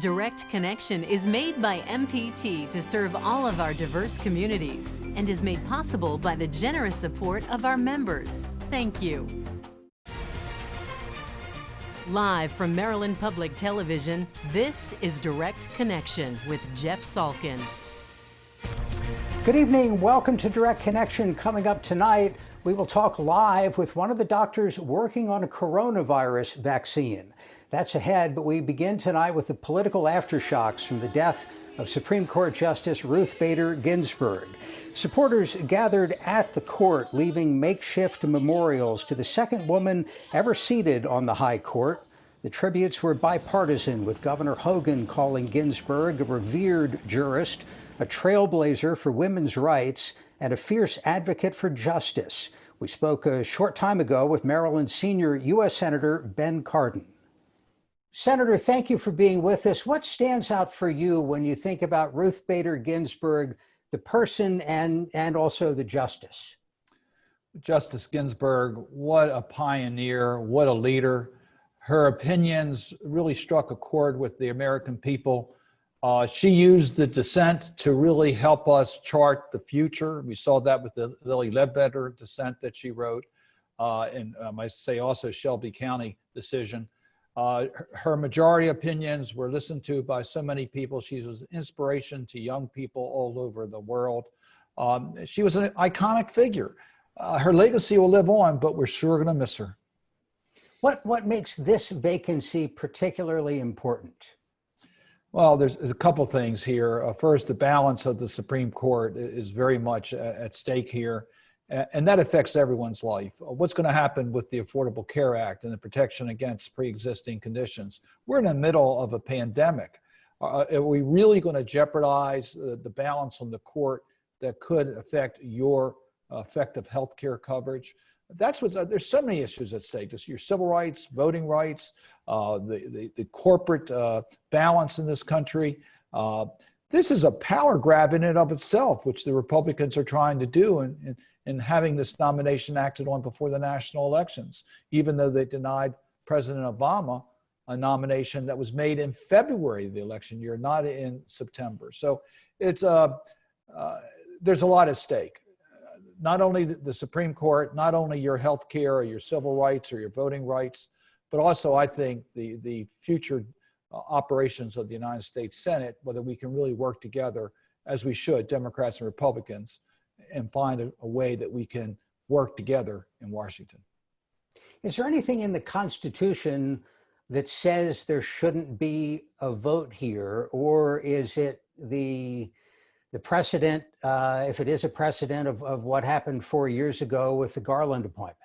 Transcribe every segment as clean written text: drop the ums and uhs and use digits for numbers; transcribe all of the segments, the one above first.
Direct Connection is made by MPT to serve all of our diverse communities and is made possible by the generous support of our members. Thank you. Live from Maryland Public Television, this is Direct Connection with Jeff Salkin. Good evening. Welcome to Direct Connection. Coming up tonight, we will talk live with one of the doctors working on a coronavirus vaccine. That's ahead, but we begin tonight with the political aftershocks from the death of Supreme Court Justice Ruth Bader Ginsburg. Supporters gathered at the court, leaving makeshift memorials to the second woman ever seated on the high court. The tributes were bipartisan, with Governor Hogan calling Ginsburg a revered jurist, a trailblazer for women's rights, and a fierce advocate for justice. We spoke a short time ago with Maryland's senior U.S. Senator Ben Cardin. Senator, thank you for being with us. What stands out for you when you think about Ruth Bader Ginsburg, the person and also the justice? Justice Ginsburg, what a pioneer, what a leader. Her opinions really struck a chord with the American people. She used the dissent to really help us chart the future. We saw that with the Lilly Ledbetter dissent that she wrote, and I might say also Shelby County decision. Her majority opinions were listened to by so many people. She was an inspiration to young people all over the world. She was an iconic figure. Her legacy will live on, but we're sure going to miss her. What makes this vacancy particularly important? Well, there's a couple things here. First, the balance of the Supreme Court is very much at stake here, and that affects everyone's life. What's going to happen with the Affordable Care Act and the protection against pre-existing conditions? We're in the middle of a pandemic. Are we really going to jeopardize the balance on the court that could affect your effective health care coverage? There's so many issues at stake. Just your civil rights, voting rights, the corporate balance in this country. This is a power grab in and of itself, which the Republicans are trying to do in having this nomination acted on before the national elections, even though they denied President Obama a nomination that was made in February of the election year, not in September. So there's a lot at stake. Not only the Supreme Court, not only your health care or your civil rights or your voting rights, but also I think the future operations of the United States Senate, whether we can really work together as we should, Democrats and Republicans, and find a way that we can work together in Washington. Is there anything in the Constitution that says there shouldn't be a vote here, or is it the precedent, if it is a precedent of what happened 4 years ago with the Garland appointment?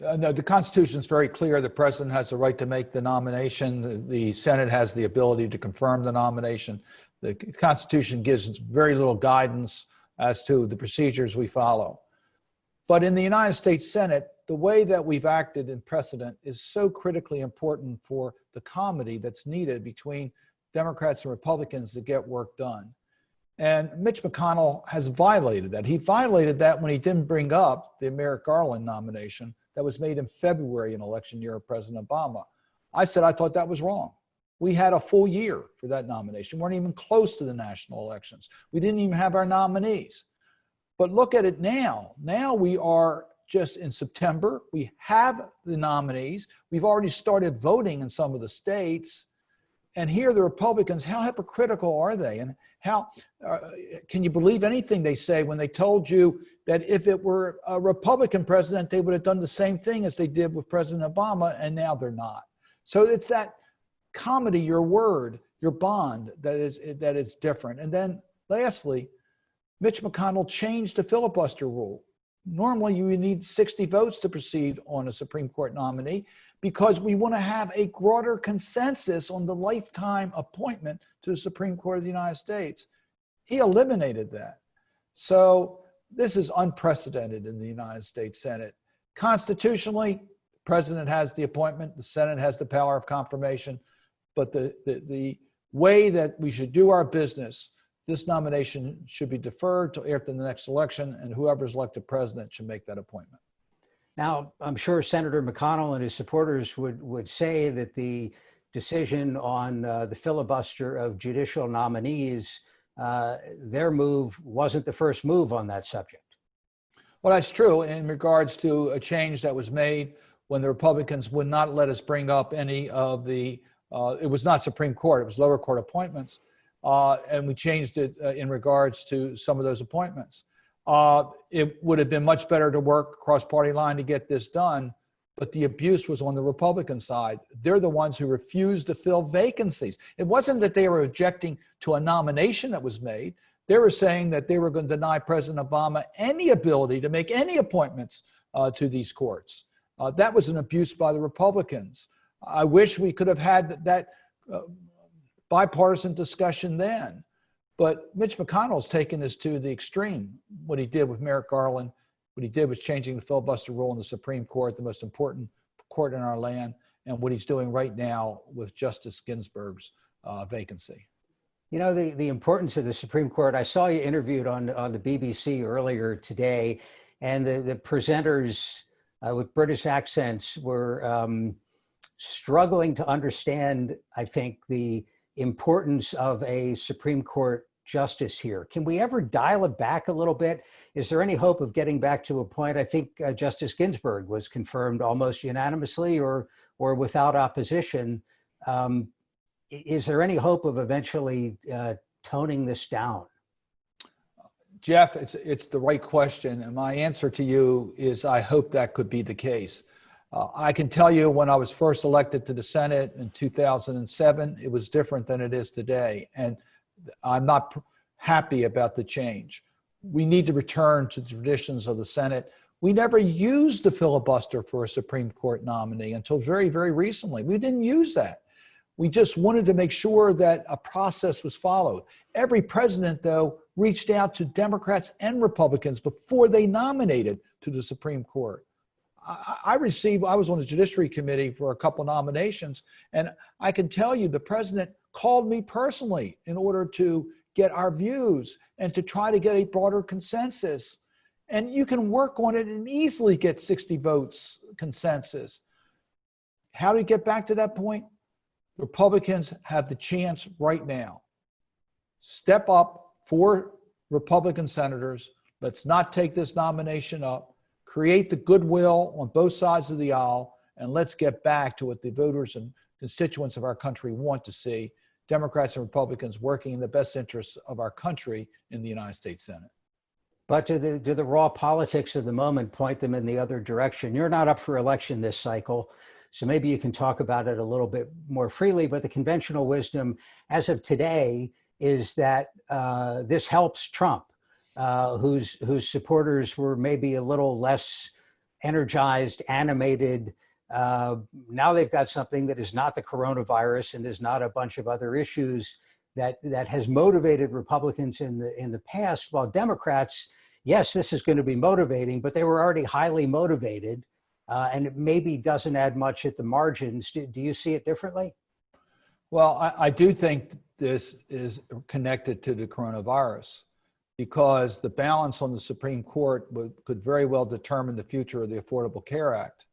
No, the Constitution is very clear. The president has the right to make the nomination. The Senate has the ability to confirm the nomination. The Constitution gives very little guidance as to the procedures we follow. But in the United States Senate, the way that we've acted in precedent is so critically important for the comity that's needed between Democrats and Republicans to get work done. And Mitch McConnell has violated that. He violated that when he didn't bring up the Merrick Garland nomination that was made in February in election year of President Obama. I said I thought that was wrong. We had a full year for that nomination. We weren't even close to the national elections. We didn't even have our nominees. But look at it now. Now we are just in September. We have the nominees. We've already started voting in some of the states. And here the Republicans, how hypocritical are they? And how can you believe anything they say when they told you that if it were a Republican president, they would have done the same thing as they did with President Obama, and now they're not. So it's that comedy, your word, your bond, that is different. And then lastly, Mitch McConnell changed the filibuster rule. Normally, you need 60 votes to proceed on a Supreme Court nominee because we want to have a broader consensus on the lifetime appointment to the Supreme Court of the United States. He eliminated that. So this is unprecedented in the United States Senate. Constitutionally, the president has the appointment, the Senate has the power of confirmation, but the way that we should do our business, this nomination should be deferred till after the next election, and whoever's elected president should make that appointment. Now, I'm sure Senator McConnell and his supporters would say that the decision on the filibuster of judicial nominees, their move wasn't the first move on that subject. Well, that's true in regards to a change that was made when the Republicans would not let us bring up any of the, it was not Supreme Court, it was lower court appointments. And we changed it in regards to some of those appointments. It would have been much better to work across party line to get this done, but the abuse was on the Republican side. They're the ones who refused to fill vacancies. It wasn't that they were objecting to a nomination that was made. They were saying that they were going to deny President Obama any ability to make any appointments to these courts. That was an abuse by the Republicans. I wish we could have had that bipartisan discussion then. But Mitch McConnell's taken this to the extreme. What he did with Merrick Garland, what he did was changing the filibuster rule in the Supreme Court, the most important court in our land, and what he's doing right now with Justice Ginsburg's vacancy. You know, the importance of the Supreme Court, I saw you interviewed on the BBC earlier today, and the presenters with British accents were struggling to understand, I think, the importance of a Supreme Court justice here. Can we ever dial it back a little bit? Is there any hope of getting back to a point? I think Justice Ginsburg was confirmed almost unanimously or without opposition. Is there any hope of eventually toning this down? Jeff, it's the right question. And my answer to you is I hope that could be the case. I can tell you when I was first elected to the Senate in 2007, it was different than it is today. And I'm not happy about the change. We need to return to the traditions of the Senate. We never used the filibuster for a Supreme Court nominee until very, very recently. We didn't use that. We just wanted to make sure that a process was followed. Every president, though, reached out to Democrats and Republicans before they nominated to the Supreme Court. I was on the Judiciary Committee for a couple nominations, and I can tell you the president called me personally in order to get our views and to try to get a broader consensus. And you can work on it and easily get 60 votes consensus. How do you get back to that point? Republicans have the chance right now. Step up for Republican senators. Let's not take this nomination up. Create the goodwill on both sides of the aisle, and let's get back to what the voters and constituents of our country want to see. Democrats and Republicans working in the best interests of our country in the United States Senate. But do the raw politics of the moment point them in the other direction? You're not up for election this cycle, so maybe you can talk about it a little bit more freely, but the conventional wisdom as of today is that this helps Trump, whose supporters were maybe a little less energized, animated. Now they've got something that is not the coronavirus and is not a bunch of other issues that has motivated Republicans in the past, while Democrats, yes, this is going to be motivating, but they were already highly motivated, and it maybe doesn't add much at the margins. Do you see it differently? Well, I do think this is connected to the coronavirus, because the balance on the Supreme Court could very well determine the future of the Affordable Care Act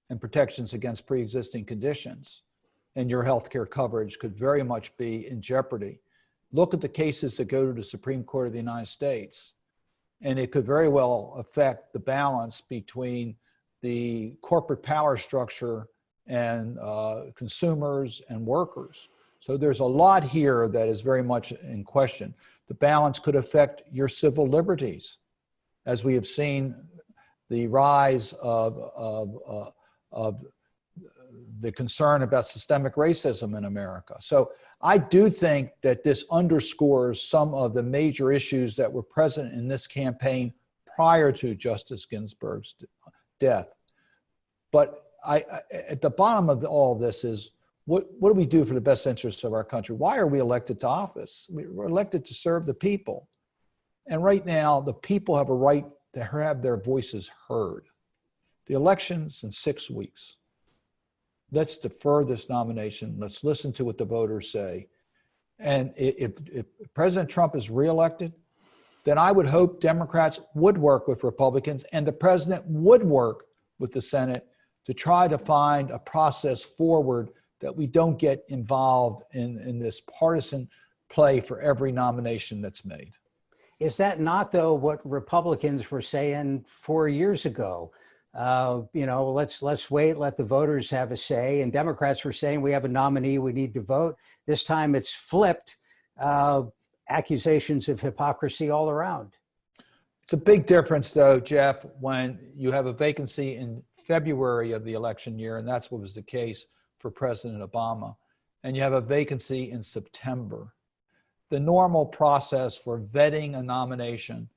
and protections against pre-existing conditions. And your healthcare coverage could very much be in jeopardy. Look at the cases that go to the Supreme Court of the United States, and it could very well affect the balance between the corporate power structure and consumers and workers. So there's a lot here that is very much in question. The balance could affect your civil liberties, as we have seen the rise of the concern about systemic racism in America. So I do think that this underscores some of the major issues that were present in this campaign prior to Justice Ginsburg's death. But at the bottom of all of this is, what do we do for the best interests of our country? Why are we elected to office? We're elected to serve the people. And right now, the people have a right to have their voices heard. The election's in 6 weeks. Let's defer this nomination. Let's listen to what the voters say. And if President Trump is reelected, then I would hope Democrats would work with Republicans and the president would work with the Senate to try to find a process forward that we don't get involved in this partisan play for every nomination that's made. Is that not, though, what Republicans were saying 4 years ago? Let's wait, let the voters have a say. And Democrats were saying we have a nominee, we need to vote. This time it's flipped. Accusations of hypocrisy all around. It's a big difference, though, Jeff, when you have a vacancy in February of the election year, and that's what was the case for President Obama, and you have a vacancy in September. The normal process for vetting a nomination,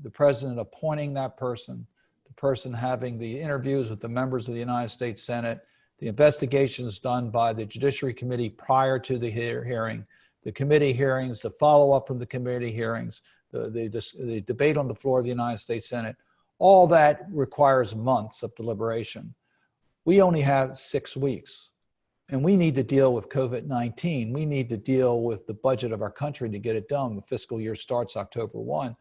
the president appointing that person, the person having the interviews with the members of the United States Senate, the investigations done by the Judiciary Committee prior to the hearing, the committee hearings, the follow-up from the committee hearings, the debate on the floor of the United States Senate, all that requires months of deliberation. We only have 6 weeks, and we need to deal with COVID-19. We need to deal with the budget of our country to get it done. The fiscal year starts October 1.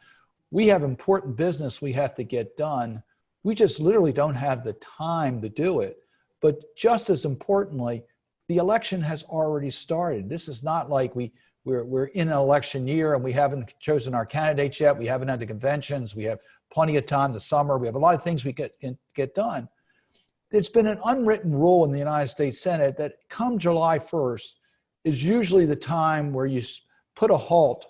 We have important business we have to get done. We just literally don't have the time to do it. But just as importantly, the election has already started. This is not like we're in an election year and we haven't chosen our candidates yet. We haven't had the conventions. We have plenty of time this summer. We have a lot of things we can get done. It's been an unwritten rule in the United States Senate that come July 1st is usually the time where you put a halt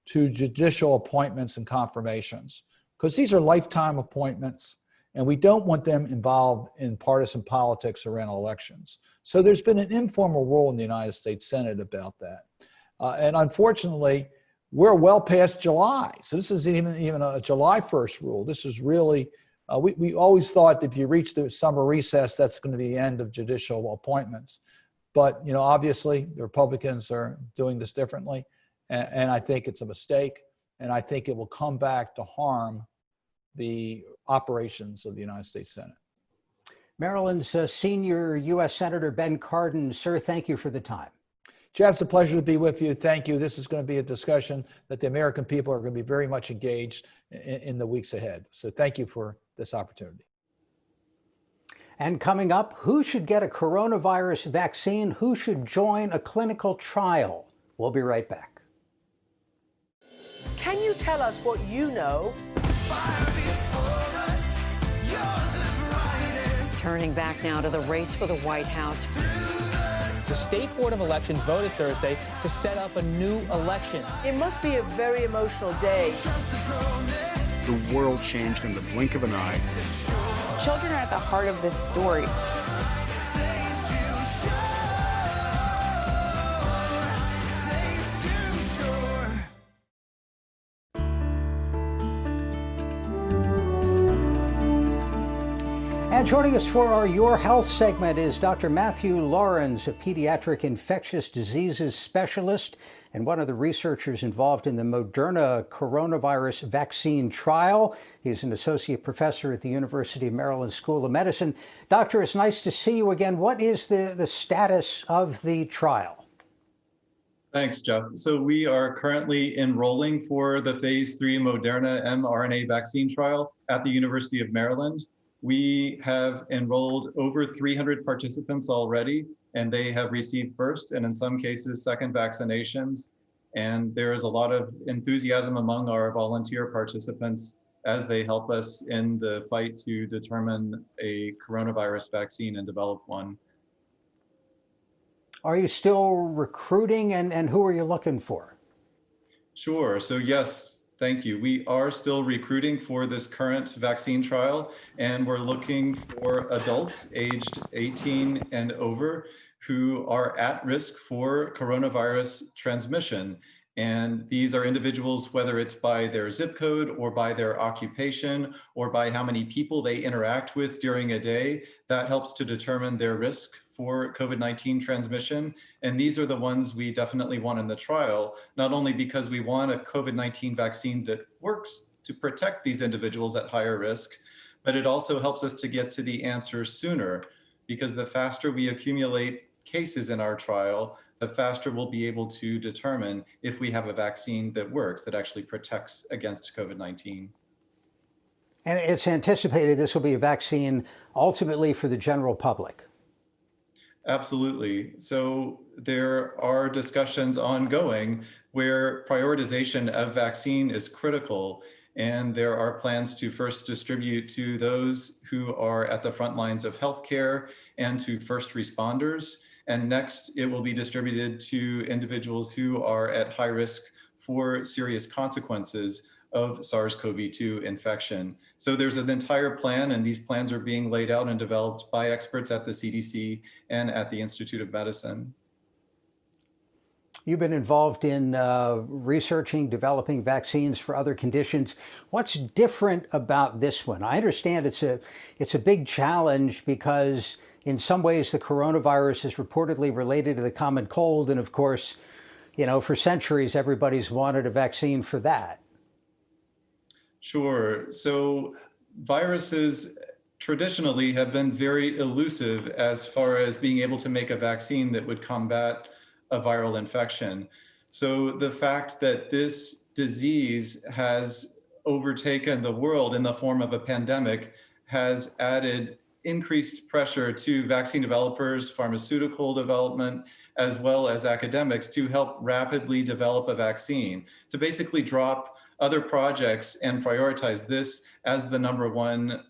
to judicial appointments and confirmations, because these are lifetime appointments and we don't want them involved in partisan politics around elections. So there's been an informal rule in the United States Senate about that. And unfortunately, we're well past July. So this isn't even a July 1st rule. This is really, we always thought if you reach the summer recess, that's going to be the end of judicial appointments. But, obviously the Republicans are doing this differently. And I think it's a mistake. And I think it will come back to harm the operations of the United States Senate. Maryland's senior U.S. Senator Ben Cardin, sir, thank you for the time. Jeff, it's a pleasure to be with you. Thank you. This is going to be a discussion that the American people are going to be very much engaged in the weeks ahead. So thank you for this opportunity. And coming up, who should get a coronavirus vaccine? Who should join a clinical trial? We'll be right back. Can you tell us what you know? Turning back now to the race for the White House. The State Board of Elections voted Thursday to set up a new election. It must be a very emotional day. The world changed in the blink of an eye. Children are at the heart of this story. And joining us for our Your Health segment is Dr. Matthew Lawrence, a pediatric infectious diseases specialist and one of the researchers involved in the Moderna coronavirus vaccine trial. He's an associate professor at the University of Maryland School of Medicine. Doctor, it's nice to see you again. What is the status of the trial? Thanks, Jeff. So we are currently enrolling for the phase 3 Moderna mRNA vaccine trial at the University of Maryland. We have enrolled over 300 participants already, and they have received first and in some cases second vaccinations. And there is a lot of enthusiasm among our volunteer participants as they help us in the fight to determine a coronavirus vaccine and develop one. Are you still recruiting, and who are you looking for? Sure. So yes. Thank you. We are still recruiting for this current vaccine trial, and we're looking for adults aged 18 and over who are at risk for coronavirus transmission. And these are individuals, whether it's by their zip code or by their occupation or by how many people they interact with during a day, that helps to determine their risk for COVID-19 transmission. And these are the ones we definitely want in the trial, not only because we want a COVID-19 vaccine that works to protect these individuals at higher risk, but it also helps us to get to the answer sooner, because the faster we accumulate cases in our trial, the faster we'll be able to determine if we have a vaccine that works, that actually protects against COVID-19. And it's anticipated this will be a vaccine ultimately for the general public. Absolutely. So there are discussions ongoing where prioritization of vaccine is critical. And there are plans to first distribute to those who are at the front lines of healthcare and to first responders. And next, it will be distributed to individuals who are at high risk for serious consequences of SARS-CoV-2 infection. So there's an entire plan, and these plans are being laid out and developed by experts at the CDC and at the Institute of Medicine. You've been involved in researching, developing vaccines for other conditions. What's different about this one? I understand it's a big challenge because in some ways the coronavirus is reportedly related to the common cold. And of course, you know, for centuries, everybody's wanted a vaccine for that. Sure. So viruses traditionally have been very elusive as far as being able to make a vaccine that would combat a viral infection. So the fact that this disease has overtaken the world in the form of a pandemic has added increased pressure to vaccine developers, pharmaceutical development, as well as academics to help rapidly develop a vaccine, to basically drop other projects and prioritize this as the number one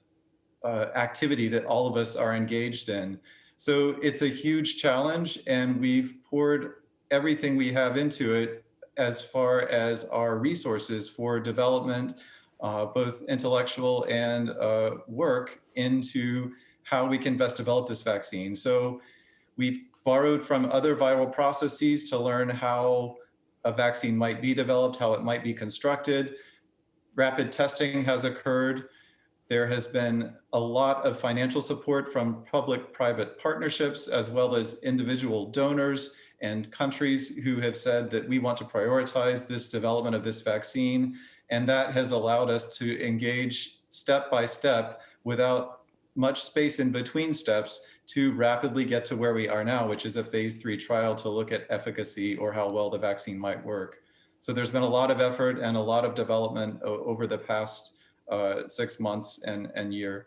activity that all of us are engaged in. So it's a huge challenge, and we've poured everything we have into it as far as our resources for development, both intellectual and work, into how we can best develop this vaccine. So we've borrowed from other viral processes to learn how a vaccine might be developed, how it might be constructed. Rapid testing has occurred. There has been a lot of financial support from public-private partnerships, as well as individual donors and countries who have said that we want to prioritize this development of this vaccine. And that has allowed us to engage step by step without much space in between steps to rapidly get to where we are now, which is a phase 3 trial to look at efficacy or how well the vaccine might work. So there's been a lot of effort and a lot of development over the past 6 months and year.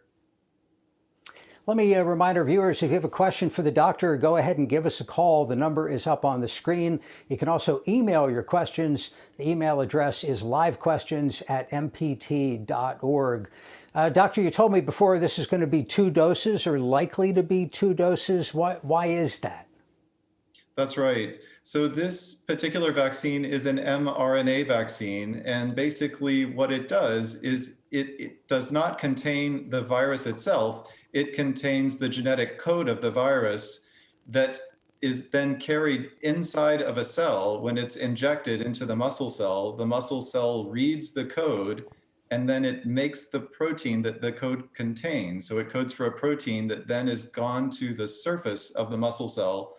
Let me remind our viewers, if you have a question for the doctor, go ahead and give us a call. The number is up on the screen. You can also email your questions. The email address is livequestions@mpt.org. Doctor, you told me before this is going to be 2 doses or likely to be 2 doses. Why is that? That's right. So this particular vaccine is an mRNA vaccine. And basically what it does is it does not contain the virus itself. It contains the genetic code of the virus that is then carried inside of a cell. When it's injected into the muscle cell reads the code, and then it makes the protein that the code contains. So it codes for a protein that then is gone to the surface of the muscle cell.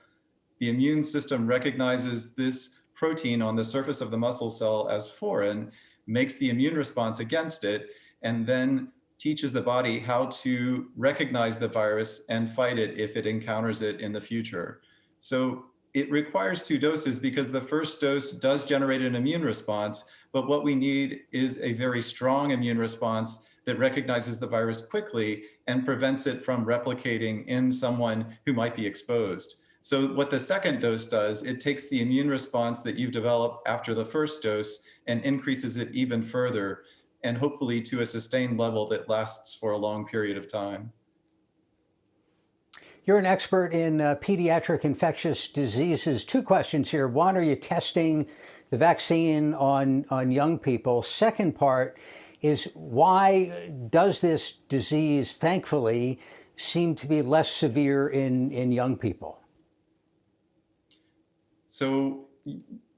The immune system recognizes this protein on the surface of the muscle cell as foreign, makes the immune response against it, and then teaches the body how to recognize the virus and fight it if it encounters it in the future. So it requires 2 doses because the first dose does generate an immune response, but what we need is a very strong immune response that recognizes the virus quickly and prevents it from replicating in someone who might be exposed. So what the second dose does, it takes the immune response that you've developed after the first dose and increases it even further, and hopefully to a sustained level that lasts for a long period of time. You're an expert in pediatric infectious diseases. 2 questions here. One, are you testing the vaccine on young people? Second part is, why does this disease, thankfully, seem to be less severe in young people? So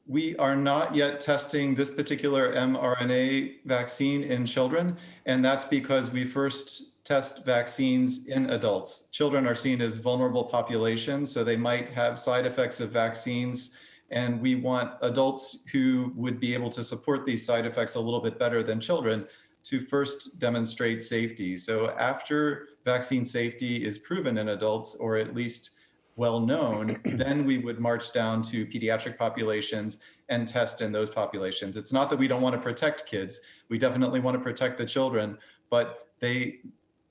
we are not yet testing this particular mRNA vaccine in children, and that's because we first test vaccines in adults. Children are seen as vulnerable populations, so they might have side effects of vaccines, and we want adults who would be able to support these side effects a little bit better than children to first demonstrate safety. So after vaccine safety is proven in adults, or at least well known, then we would march down to pediatric populations and test in those populations. It's not that we don't want to protect kids. We definitely want to protect the children, but they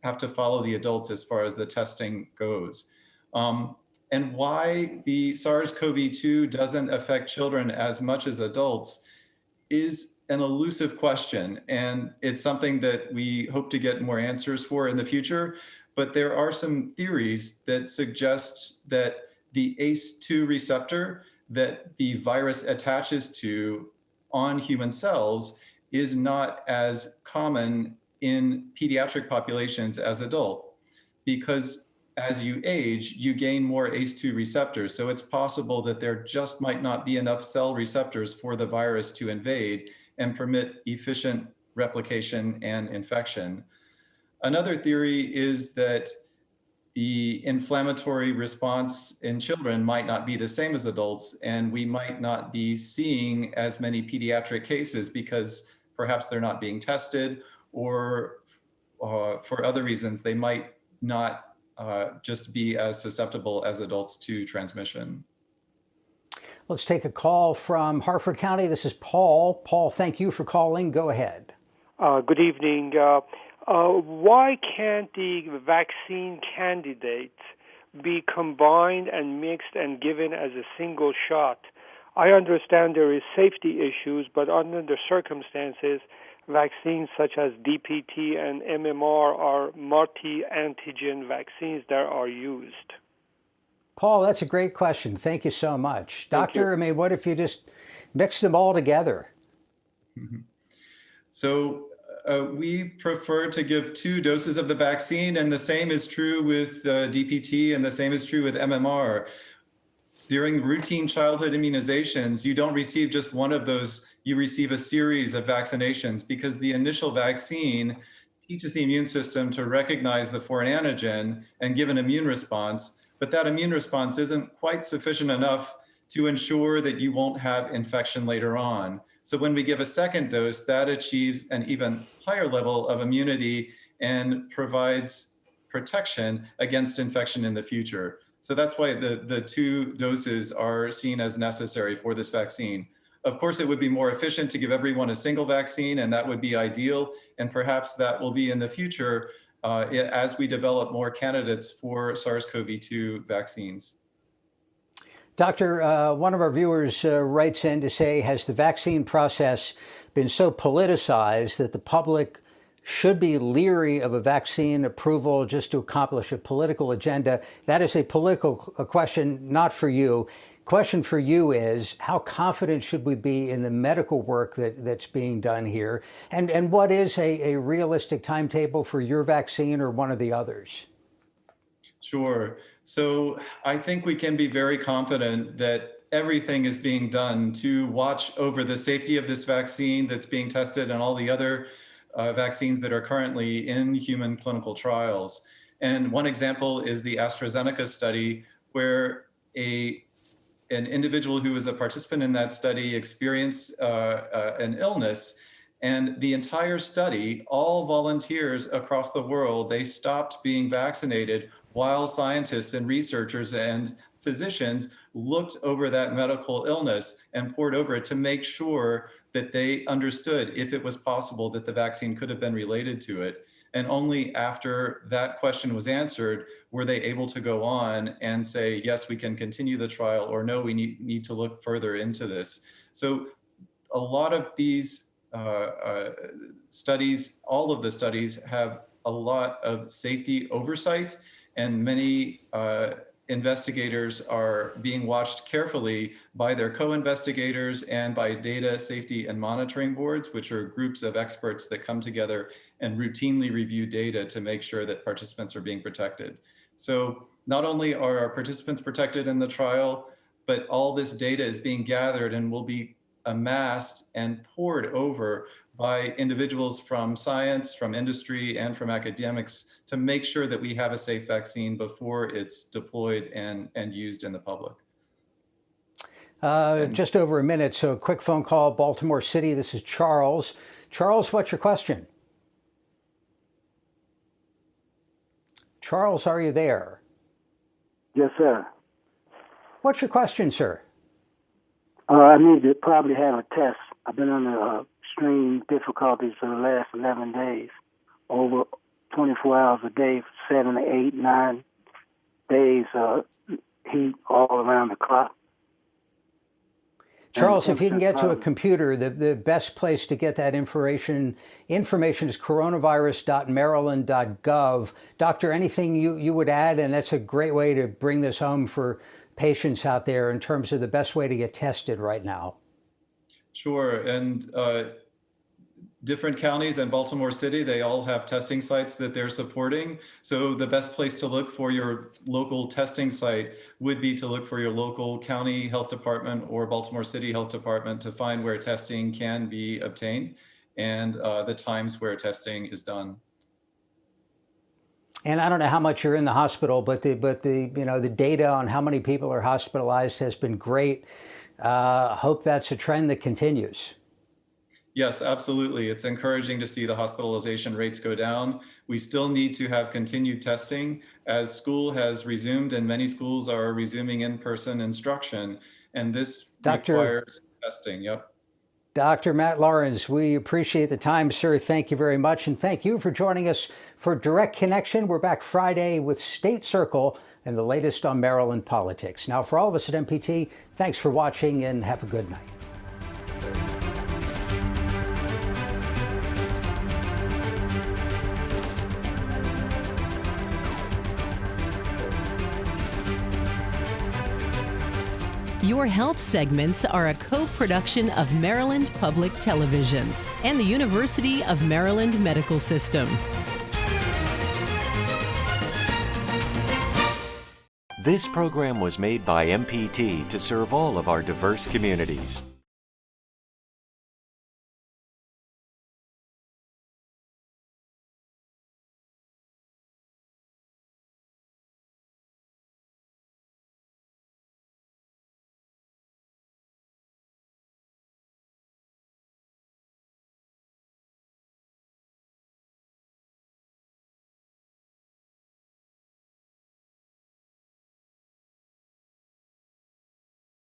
have to follow the adults as far as the testing goes. And why the SARS-CoV-2 doesn't affect children as much as adults is an elusive question. And it's something that we hope to get more answers for in the future. But there are some theories that suggest that the ACE2 receptor that the virus attaches to on human cells is not as common in pediatric populations as adult, because as you age, you gain more ACE2 receptors. So it's possible that there just might not be enough cell receptors for the virus to invade and permit efficient replication and infection. Another theory is that the inflammatory response in children might not be the same as adults, and we might not be seeing as many pediatric cases because perhaps they're not being tested, or for other reasons, they might not just be as susceptible as adults to transmission. Let's take a call from Harford County. This is Paul. Paul, thank you for calling. Go ahead. Good evening. Why can't the vaccine candidates be combined and mixed and given as a single shot? I understand there is safety issues, but under the circumstances, vaccines such as DPT and MMR are multi-antigen vaccines that are used. Paul, that's a great question. Thank you so much. Doctor, I mean, what if you just mixed them all together? So we prefer to give 2 doses of the vaccine, and the same is true with DPT, and the same is true with MMR. During routine childhood immunizations, you don't receive just one of those, you receive a series of vaccinations, because the initial vaccine teaches the immune system to recognize the foreign antigen and give an immune response, but that immune response isn't quite sufficient enough to ensure that you won't have infection later on. So when we give a second dose, that achieves an even higher level of immunity and provides protection against infection in the future. So that's why the 2 doses are seen as necessary for this vaccine. Of course, it would be more efficient to give everyone a single vaccine, and that would be ideal. And perhaps that will be in the future as we develop more candidates for SARS-CoV-2 vaccines. Doctor, one of our viewers writes in to say, has the vaccine process been so politicized that the public should be leery of a vaccine approval just to accomplish a political agenda? That is a political question, not for you. Question for you is, how confident should we be in the medical work that's being done here? And what is a realistic timetable for your vaccine or one of the others? Sure. So I think we can be very confident that everything is being done to watch over the safety of this vaccine that's being tested and all the other vaccines that are currently in human clinical trials. And one example is the AstraZeneca study, where an individual who was a participant in that study experienced an illness. And the entire study, all volunteers across the world, they stopped being vaccinated while scientists and researchers and physicians looked over that medical illness and pored over it to make sure that they understood if it was possible that the vaccine could have been related to it. And only after that question was answered were they able to go on and say, yes, we can continue the trial, or no, we need to look further into this. So a lot of these studies, all of the studies have a lot of safety oversight, and many investigators are being watched carefully by their co-investigators and by data safety and monitoring boards, which are groups of experts that come together and routinely review data to make sure that participants are being protected. So not only are our participants protected in the trial, but all this data is being gathered and will be amassed and poured over by individuals from science, from industry, and from academics to make sure that we have a safe vaccine before it's deployed and used in the public. Just over a minute, so a quick phone call, Baltimore City. This is Charles. Charles, what's your question? Charles, are you there? Yes, sir. What's your question, sir? I need to probably have a test. I've been under extreme difficulties for the last 11 days, over 24 hours a day, 7, 8, 9 days, heat all around the clock. Charles, if you can get to a computer, the best place to get that information is coronavirus.maryland.gov. Doctor, anything you would add? And that's a great way to bring this home for patients out there in terms of the best way to get tested right now. Sure. And different counties and Baltimore City, they all have testing sites that they're supporting. So the best place to look for your local testing site would be to look for your local county health department or Baltimore City Health Department to find where testing can be obtained and the times where testing is done. And I don't know how much you're in the hospital, but the data on how many people are hospitalized has been great. Hope that's a trend that continues. Yes, absolutely. It's encouraging to see the hospitalization rates go down. We still need to have continued testing as school has resumed and many schools are resuming in-person instruction. And this requires testing. Yep. Dr. Matt Lawrence, we appreciate the time, sir. Thank you very much. And thank you for joining us for Direct Connection. We're back Friday with State Circle and the latest on Maryland politics. Now, for all of us at MPT, thanks for watching and have a good night. Your health segments are a co-production of Maryland Public Television and the University of Maryland Medical System. This program was made by MPT to serve all of our diverse communities.